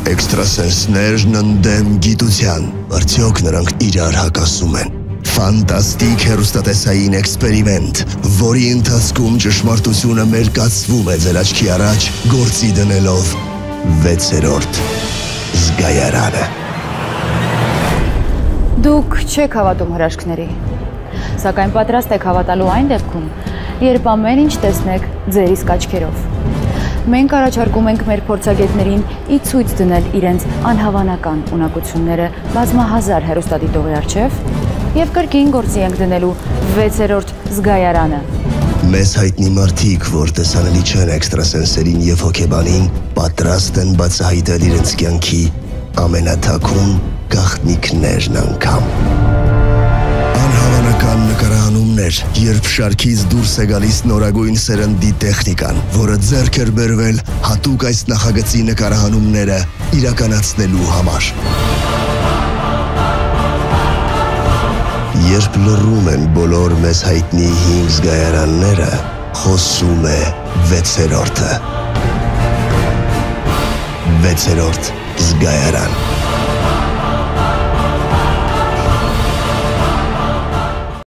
Էքստրասենսներն ընդդեմ գիտության, արդյոք նրանք իրար հակասում են։ Ֆանտաստիկ հեռուստատեսային էքսպերիմենտ, որի ընթացքում ճշմարտությունը մերկացվում է ձեր աչքի առաջ, գործի դնելով 6-րդ զգայարանը։ Դուք չեք հավատում հրաշքների, սակայն պատրաստ եք հավատալու այն դեպքում, երբ ամեն ինչ տեսնեք ձեր իսկ աչքերով։ Մենք առաջարկում ենք մեր փորձագետներին ի ցույց դնել իրենց անհավանական ունակությունները բազմահազար հեռուստադիտողի առջև և կրկին գործի ենք դնելու 6-րդ զգայարանը։ Մեզ հայտնի մարդիկ, որ տեսանելի չեն էքստրասենսերին և հոգեբանին, պատրաստ են բացահայտել իրենց կյանքի ամենաթաքուն գաղտնիքներն անգամ։ Անհավանական նկարահանումներ, երբ շարքից դուրս է գալիս նորագույն սերնդի տեխնիկան, որը ձեռք էր բերվել հատուկ այս նախագծի նկարահանումները իրականացնելու համար։ Երբ լռում են բոլոր մեզ հայտնի 5 զգայարանները, խոսում է 6-րդը։ 6-րդ զգայարան։